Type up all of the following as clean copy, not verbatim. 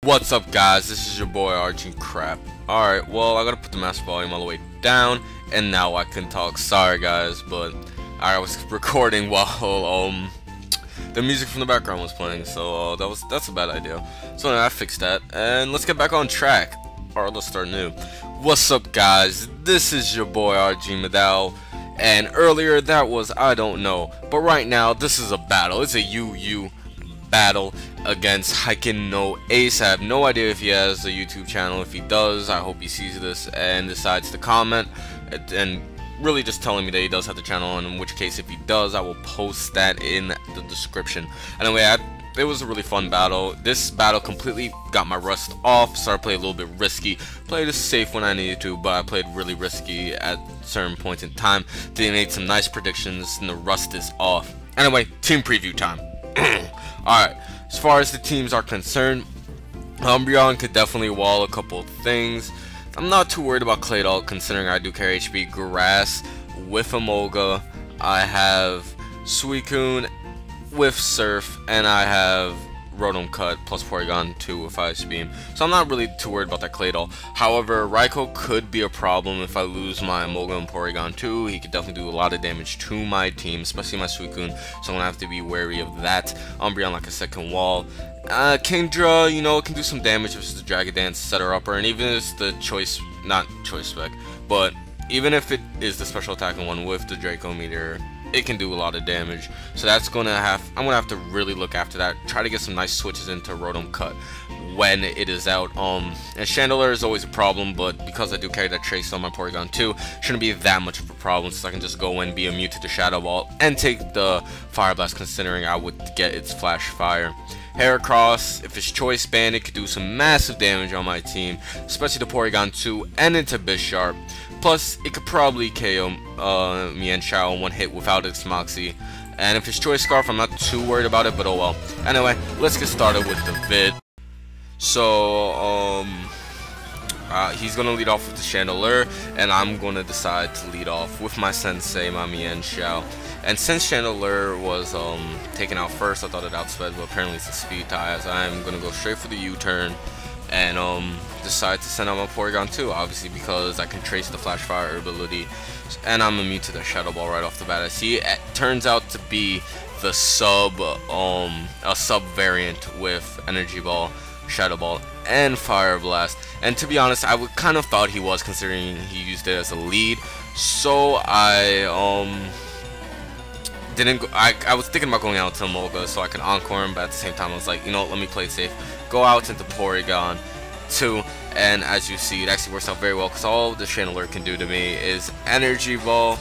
What's up, guys? This is your boy Archie Crap. Alright, well, I gotta put the master volume all the way down, and now I can talk. Sorry, guys, but I was recording while the music from the background was playing, so that's a bad idea. So now I fixed that, and let's get back on track. Alright, let's start new. What's up, guys? This is your boy RG Madao, and earlier that was I don't know, but right now this is a battle. It's a UU battle against Hiken no Ace. I have no idea if he has a YouTube channel. If he does, I hope he sees this and decides to comment and really just telling me that he does have the channel, and in which case, if he does, I will post that in the description. Anyway, it was a really fun battle. This battle completely got my rust off. Started playing a little bit risky. Played it safe when I needed to, but I played really risky at certain points in time. They made some nice predictions, and the rust is off. Anyway, team preview time. Alright, as far as the teams are concerned, Umbreon could definitely wall a couple of things. I'm not too worried about Claydol, considering I do carry HP Grass with Emolga. I have Suicune with Surf, and I have Rotom Cut plus Porygon 2 with Ice Beam. So I'm not really too worried about that Claydol. However, Raikou could be a problem if I lose my Emolga and Porygon 2. He could definitely do a lot of damage to my team, especially my Suicune. So I'm going to have to be wary of that. Umbreon, like I said, can wall. Kingdra, you know, it can do some damage if it's the Dragon Dance setter upper, and even if it's the not choice spec, but even if it is the special attacking one with the Draco Meteor, it can do a lot of damage. So I'm gonna have to really look after that. Try to get some nice switches into Rotom Cut when it is out. And Chandelure is always a problem, but because I do carry that Trace on my Porygon 2, shouldn't be that much of a problem, so I can just go in, be immune to the Shadow Ball, and take the Fire Blast, considering I would get its Flash Fire. Heracross, if it's choice banned, it could do some massive damage on my team, especially the Porygon 2 and into Bisharp. Plus, it could probably KO Mienshao in one hit without its Moxie. And if it's Choice Scarf, I'm not too worried about it, but oh well. Anyway, let's get started with the vid. So, he's gonna lead off with the Chandelure, and I'm gonna decide to lead off with my Sensei, my Mienshao. And since Chandelure was taken out first, I thought it outsped, but apparently it's a speed tie, as I'm gonna go straight for the U-turn and decide to send out my Porygon 2, obviously because I can trace the Flash Fire ability, and I'm immune to the Shadow Ball right off the bat. I see it turns out to be the a sub variant with Energy Ball, Shadow Ball, and Fire Blast. And to be honest, I kind of thought he was, considering he used it as a lead. So I I was thinking about going out to Emolga so I could encore him, but at the same time I was like, you know, let me play it safe. Go out into Porygon 2, and as you see, it actually works out very well, because all the Chandelure can do to me is Energy Ball,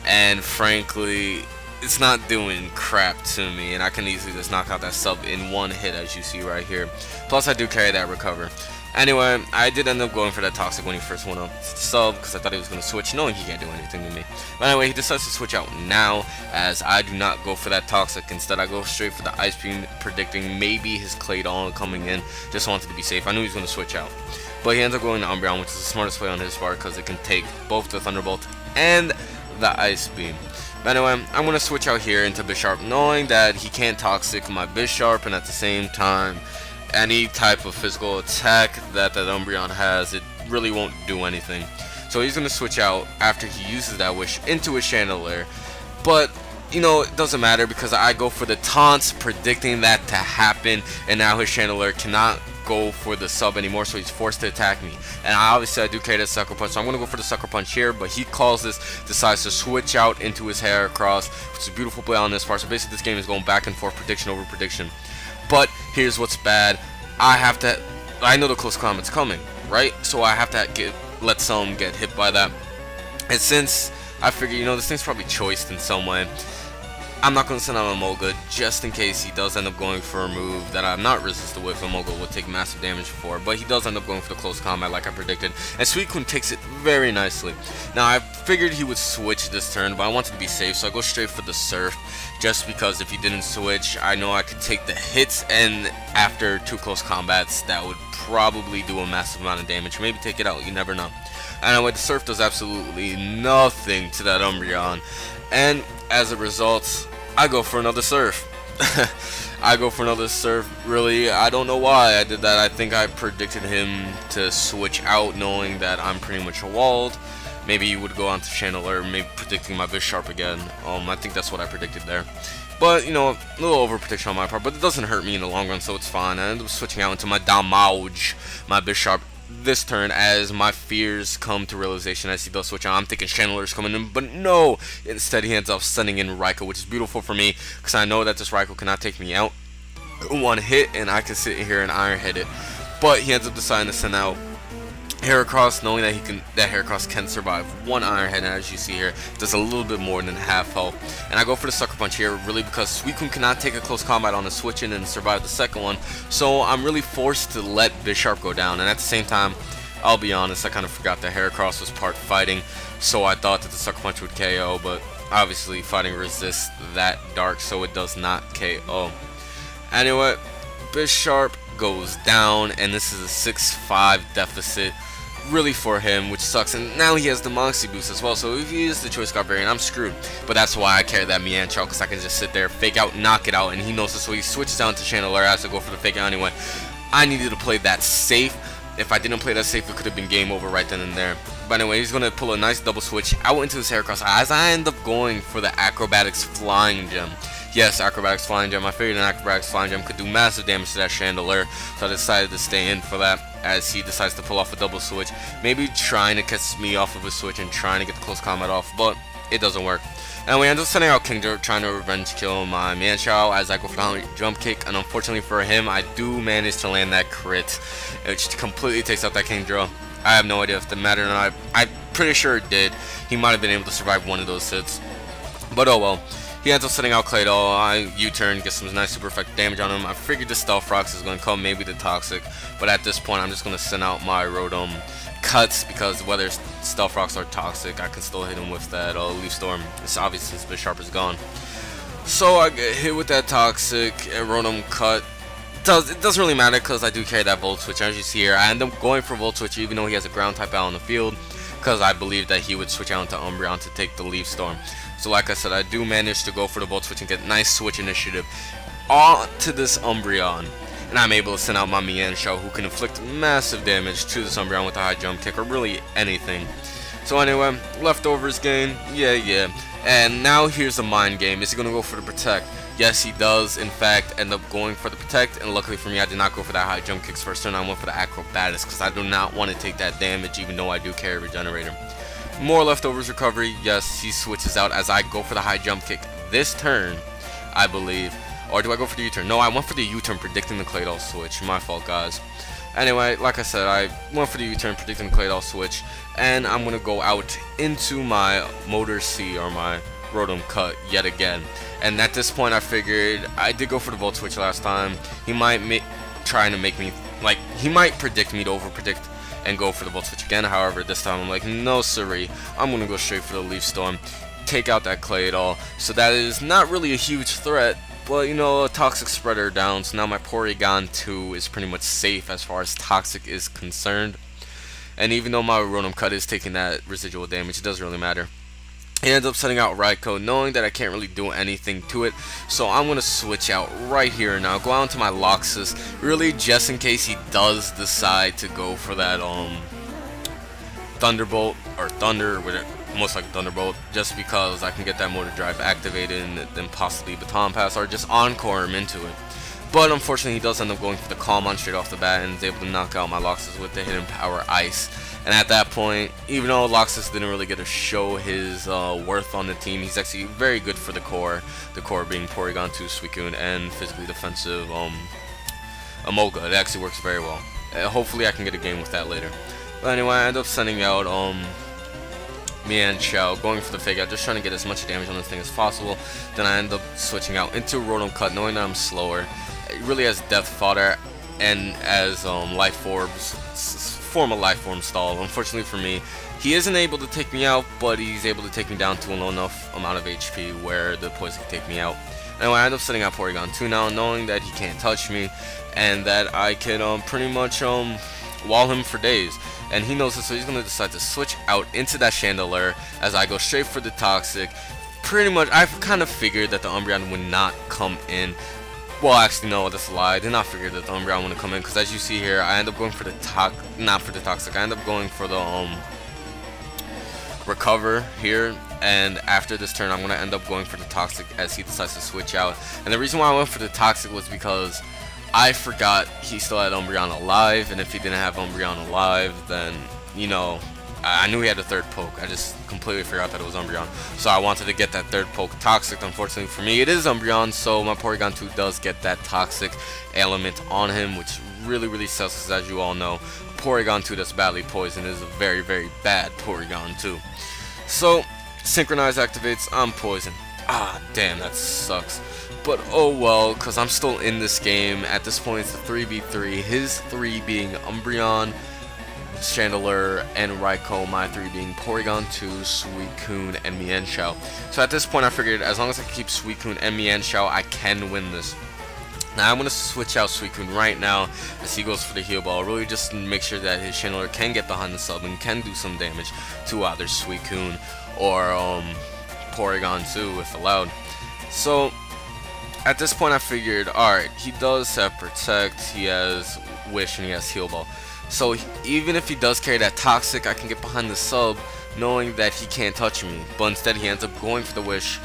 and frankly, it's not doing crap to me, and I can easily just knock out that sub in one hit, as you see right here. Plus, I do carry that Recover. Anyway, I did end up going for that Toxic when he first went up sub, because I thought he was going to switch, knowing he can't do anything to me. But anyway, he decides to switch out now, as I do not go for that Toxic. Instead, I go straight for the Ice Beam, predicting maybe his Claydol coming in. Just wanted to be safe. I knew he was going to switch out. But he ends up going to Umbreon, which is the smartest play on his part, because it can take both the Thunderbolt and the Ice Beam. But anyway, I'm going to switch out here into Bisharp, knowing that he can't Toxic my Bisharp, and at the same time, any type of physical attack that Umbreon has, it really won't do anything. So he's going to switch out after he uses that Wish into his Chandelure. But, you know, it doesn't matter, because I go for the taunts, predicting that to happen, and now his Chandelure cannot go for the sub anymore, so he's forced to attack me. And obviously I do carry the Sucker Punch, so I'm going to go for the Sucker Punch here, but he calls this, decides to switch out into his Heracross, which is a beautiful play on this part. So basically this game is going back and forth, prediction over prediction. But here's what's bad. I know the close combat's coming, right? So I have to let someone get hit by that. And since I figure, you know, this thing's probably choiced in some way, I'm not going to send out Emolga, just in case he does end up going for a move that I'm not resistant with. Emolga will take massive damage for, but he does end up going for the close combat like I predicted, and Suicune takes it very nicely. Now, I figured he would switch this turn, but I wanted to be safe, so I go straight for the Surf, just because if he didn't switch, I know I could take the hits, and after 2 close combats, that would probably do a massive amount of damage. Maybe take it out, you never know. Anyway, the Surf does absolutely nothing to that Umbreon, and as a result, I go for another Surf. I go for another surf. Really, I don't know why I did that. I think I predicted him to switch out knowing that I'm pretty much walled. Maybe he would go on to Chandelier, maybe predicting my Bisharp again. I think that's what I predicted there. But, you know, a little over prediction on my part, but it doesn't hurt me in the long run, so it's fine. I ended up switching out into my Damauj, my Bisharp, this turn as my fears come to realization as he does switch out. I'm thinking Chandelier's coming in, but no! Instead, he ends up sending in Raikou, which is beautiful for me, because I know that this Raikou cannot take me out. One hit, and I can sit here and Iron Head it. But he ends up deciding to send out Heracross, knowing that Heracross can survive one Iron Head, and as you see here, does a little bit more than half health. And I go for the Sucker Punch here, really because Suicune cannot take a close combat on a switch in and survive the second one, so I'm really forced to let Bisharp go down. And at the same time, I'll be honest, I kind of forgot that Heracross was part fighting, so I thought that the Sucker Punch would KO, but obviously fighting resists that dark, so it does not KO. Anyway, Bisharp goes down, and this is a 6-5 deficit. Really for him, which sucks, and now he has the Moxie boost as well, so if he uses the Choice Scarf variant, I'm screwed. But that's why I carry that Mianchow, because I can just sit there, fake out, knock it out, and he knows this, so he switches down to Chandelier. I have to go for the fake out anyway. I needed to play that safe. If I didn't play that safe, it could have been game over right then and there. But anyway, he's going to pull a nice double switch out into his Heracross as I end up going for the Acrobatics Flying Gem. Yes, Acrobatics Flying Gem. I figured an Acrobatics Flying Gem could do massive damage to that Chandelier, so I decided to stay in for that as he decides to pull off a double switch. Maybe trying to catch me off of a switch and trying to get the close combat off, but it doesn't work. And we end up sending out Kingdra, trying to revenge kill my Mianchow as I go for the jump kick, and unfortunately for him, I do manage to land that crit, which completely takes out that Kingdra. I have no idea if it mattered or not. I'm pretty sure it did. He might have been able to survive one of those hits, but oh well. He ends up setting out Claydol. I U-turn, get some nice super effective damage on him. I figured the Stealth Rocks is going to come, maybe the Toxic, but at this point I'm just going to send out my Rotom Cuts, because whether Stealth Rocks or Toxic, I can still hit him with that Leaf Storm. It's obvious since Bisharp is gone. So I get hit with that Toxic, and Rotom Cut. It doesn't really matter because I do carry that Volt Switch. As you see here, I end up going for Volt Switch even though he has a ground type out on the field, because I believe that he would switch out into Umbreon to take the Leaf Storm. So like I said, I do manage to go for the Volt Switch and get nice switch initiative onto this Umbreon. And I'm able to send out my Mianchow, who can inflict massive damage to this Umbreon with a high jump kick, or really anything. So anyway, leftovers gain, yeah. And now here's a mind game. Is he going to go for the Protect? Yes, he does, in fact, end up going for the Protect, and luckily for me, I did not go for that high jump kicks first turn. I went for the Acrobatics, because I do not want to take that damage, even though I do carry Regenerator. More leftovers recovery. Yes, he switches out as I go for the high jump kick this turn, I believe. Or do I go for the U-turn? No, I went for the U-turn predicting the Claydol switch. My fault, guys. Anyway, like I said, I went for the U-turn predicting the Claydol switch, and I'm going to go out into my Motor C, or my Rotom Cut, yet again. And at this point, I figured I did go for the Volt Switch last time. He might trying to make me, like, he might predict me to over-predict and go for the Volt Switch again. However, this time I'm like, no siree, I'm going to go straight for the Leaf Storm, take out that Claydol. So that is not really a huge threat, but you know, a Toxic Spreader down, so now my Porygon 2 is pretty much safe as far as Toxic is concerned. And even though my Rotom Cut is taking that residual damage, it doesn't really matter. He ends up setting out Raikou, knowing that I can't really do anything to it, so I'm going to switch out right here now, go out to my Loxus, really just in case he does decide to go for that Thunderbolt, or Thunder, most like Thunderbolt, just because I can get that Motor Drive activated and then possibly Baton Pass, or just Encore him into it. But unfortunately, he does end up going for the Calm on straight off the bat and is able to knock out my Loxus with the Hidden Power Ice. And at that point, even though Loxus didn't really get to show his worth on the team, he's actually very good for the core being Porygon 2, Suicune, and physically defensive Emolga. It actually works very well. Hopefully I can get a game with that later. But anyway, I end up sending out Mianchow, going for the fake out, just trying to get as much damage on this thing as possible. Then I end up switching out into Rotom Cut, knowing that I'm slower. It really has Death Fodder and as Life Orbs, form a Life Form stall. Unfortunately for me, he isn't able to take me out, but he's able to take me down to a low enough amount of HP where the poison can take me out. Anyway, I end up setting out Porygon 2 now, knowing that he can't touch me and that I can pretty much wall him for days. And he knows this, so he's going to decide to switch out into that Chandelier as I go straight for the Toxic, pretty much, I kind of figured that the Umbreon would not come in. Well, actually, no, that's a lie. I did not figure that the Umbreon wouldn't come in, because as you see here, I end up going for the not for the Toxic. I end up going for the Recover here, and after this turn, I'm gonna end up going for the Toxic as he decides to switch out. And the reason why I went for the Toxic was because I forgot he still had Umbreon alive, and if he didn't have Umbreon alive, then, you know, I knew he had a third poke. I just completely forgot that it was Umbreon. So I wanted to get that third poke Toxic. Unfortunately for me, it is Umbreon, so my Porygon 2 does get that Toxic element on him, which really, really sucks, because as you all know, Porygon 2 that's badly poisoned is a very, very bad Porygon 2. So, Synchronize activates, I'm poisoned. Ah, damn, that sucks. But oh well, because I'm still in this game. At this point, it's a 3v3. His 3 being Umbreon, Chandelure, and Raikou. My 3 being Porygon 2, Suicune, and Mienshao. So at this point, I figured as long as I can keep Suicune and Mienshao, I can win this. Now I'm going to switch out Suicune right now as he goes for the Heal Ball. Really just make sure that his Chandelure can get behind the sub and can do some damage to either Suicune or Porygon 2 if allowed. So at this point I figured, alright, he does have Protect, he has Wish, and he has Heal Ball. So even if he does carry that Toxic, I can get behind the sub knowing that he can't touch me. But instead he ends up going for the Wish.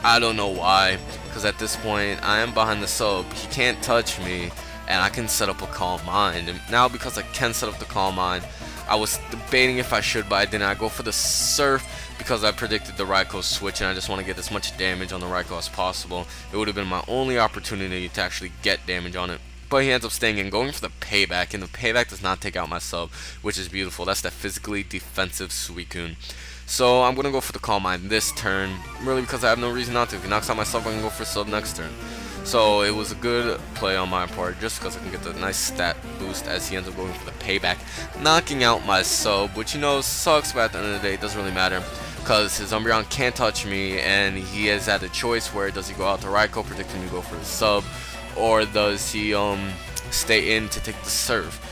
I don't know why, because at this point I am behind the sub, he can't touch me, and I can set up a Calm Mind. And now because I can set up the Calm Mind, I was debating if I should, but I didn't. I go for the Surf because I predicted the Raikou switch, and I just want to get as much damage on the Raikou as possible. It would have been my only opportunity to actually get damage on it. But he ends up staying in, going for the Payback, and the Payback does not take out my sub, which is beautiful. That's that physically defensive Suicune. So I'm going to go for the Calm Mind this turn, really because I have no reason not to. If he knocks out my sub, I can go for sub next turn. So it was a good play on my part, just because I can get the nice stat boost as he ends up going for the Payback, knocking out my sub, which, you know, sucks, but at the end of the day, it doesn't really matter, because his Umbreon can't touch me, and he has had a choice where does he go out to Raikou, predicting to go for the sub, or does he stay in to take the Surf.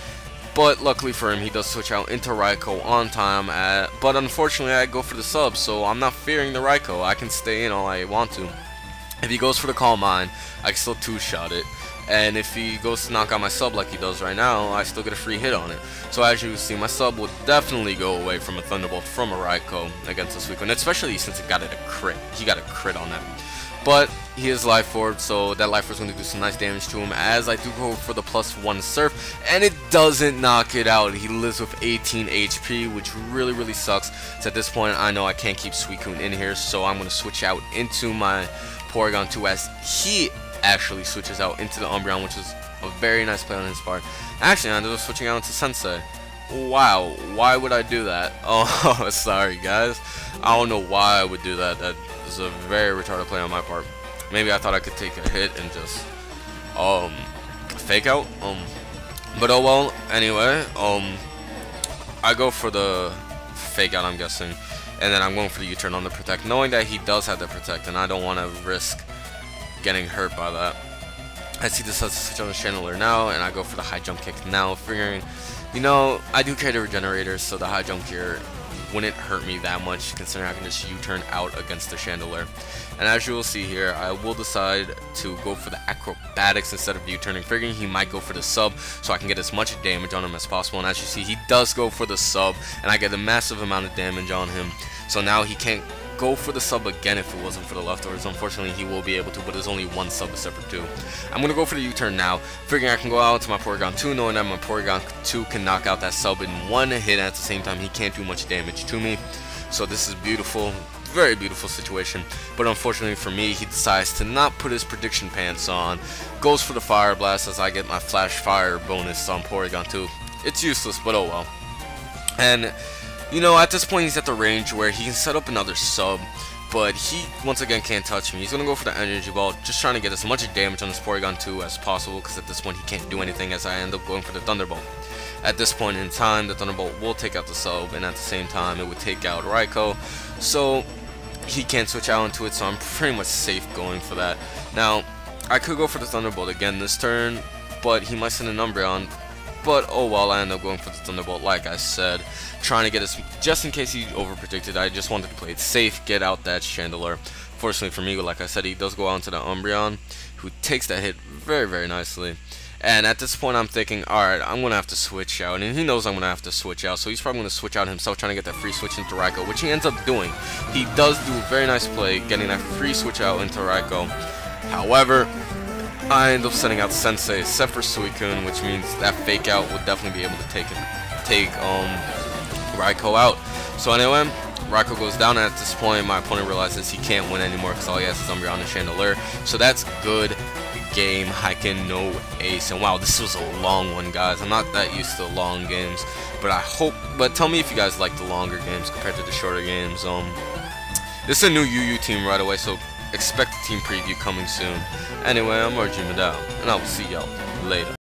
But luckily for him, he does switch out into Raikou on time, but unfortunately I go for the sub, so I'm not fearing the Raikou. I can stay in all I want to. If he goes for the Calm Mind, I can still two-shot it. And if he goes to knock out my sub like he does right now, I still get a free hit on it. So as you see, my sub would definitely go away from a Thunderbolt from a Raikou against this Suicune, especially since it got it a crit. He got a crit on that. But he is Life Orb, so that Life Orb is going to do some nice damage to him as I do go for the +1 Surf, and it doesn't knock it out. He lives with 18 HP, which really, really sucks. So at this point, I know I can't keep Suicune in here, so I'm going to switch out into my Porygon 2 as he actually switches out into the Umbreon, which is a very nice play on his part. Actually, I ended up switching out into Sensei. Wow, why would I do that? Oh, sorry guys. I don't know why I would do that. That is a very retarded play on my part. Maybe I thought I could take a hit and just fake out. But oh well. Anyway, I go for the fake out, I'm guessing, and then I'm going for the U-turn on the Protect, knowing that he does have the Protect, and I don't want to risk getting hurt by that. I see this as a switch on the Chandelure now, and I go for the high jump kick now, figuring, you know, I do carry the Regenerators, so the high jump here wouldn't hurt me that much, considering I can just U-turn out against the Chandelure. And as you will see here, I will decide to go for the Acrobatics instead of U-turning, figuring he might go for the sub, so I can get as much damage on him as possible. And as you see, he does go for the sub, and I get a massive amount of damage on him. So now he can't go for the sub again if it wasn't for the leftovers. Unfortunately, he will be able to, but there's only one sub except for 2. I'm going to go for the U-turn now, figuring I can go out to my Porygon 2, knowing that my Porygon 2 can knock out that sub in one hit, and at the same time, he can't do much damage to me. So this is beautiful, very beautiful situation. But unfortunately for me, he decides to not put his prediction pants on, goes for the Fire Blast as I get my Flash Fire bonus on Porygon 2. It's useless, but oh well. And you know, at this point, he's at the range where he can set up another sub, but he, once again, can't touch me. He's going to go for the Energy Ball, just trying to get as much damage on this Porygon 2 as possible, because at this point, he can't do anything as I end up going for the Thunderbolt. At this point in time, the Thunderbolt will take out the sub, and at the same time, it would take out Raikou, so he can't switch out into it, so I'm pretty much safe going for that. Now, I could go for the Thunderbolt again this turn, but he might send an Umbreon. But oh well, I end up going for the Thunderbolt, like I said, trying to get us, just in case he overpredicted. I just wanted to play it safe, get out that Chandelure. Fortunately for me, like I said, he does go out into the Umbreon, who takes that hit very, very nicely. And at this point, I'm thinking, alright, I'm going to have to switch out. And he knows I'm going to have to switch out, so he's probably going to switch out himself, trying to get that free switch into Raikou, which he ends up doing. He does do a very nice play, getting that free switch out into Raikou. However, I end up sending out Sensei, except for Suicune, which means that fake out would definitely be able to take Raikou out. So anyway, Raikou goes down, and at this point, my opponent realizes he can't win anymore because all he has is Umbreon and Chandelier. So that's good game. Hiken, no ace. And wow, this was a long one, guys. I'm not that used to long games, but tell me if you guys like the longer games compared to the shorter games. This is a new UU team right away, so expect a team preview coming soon. Anyway, I'm RG Madao, and I will see y'all later.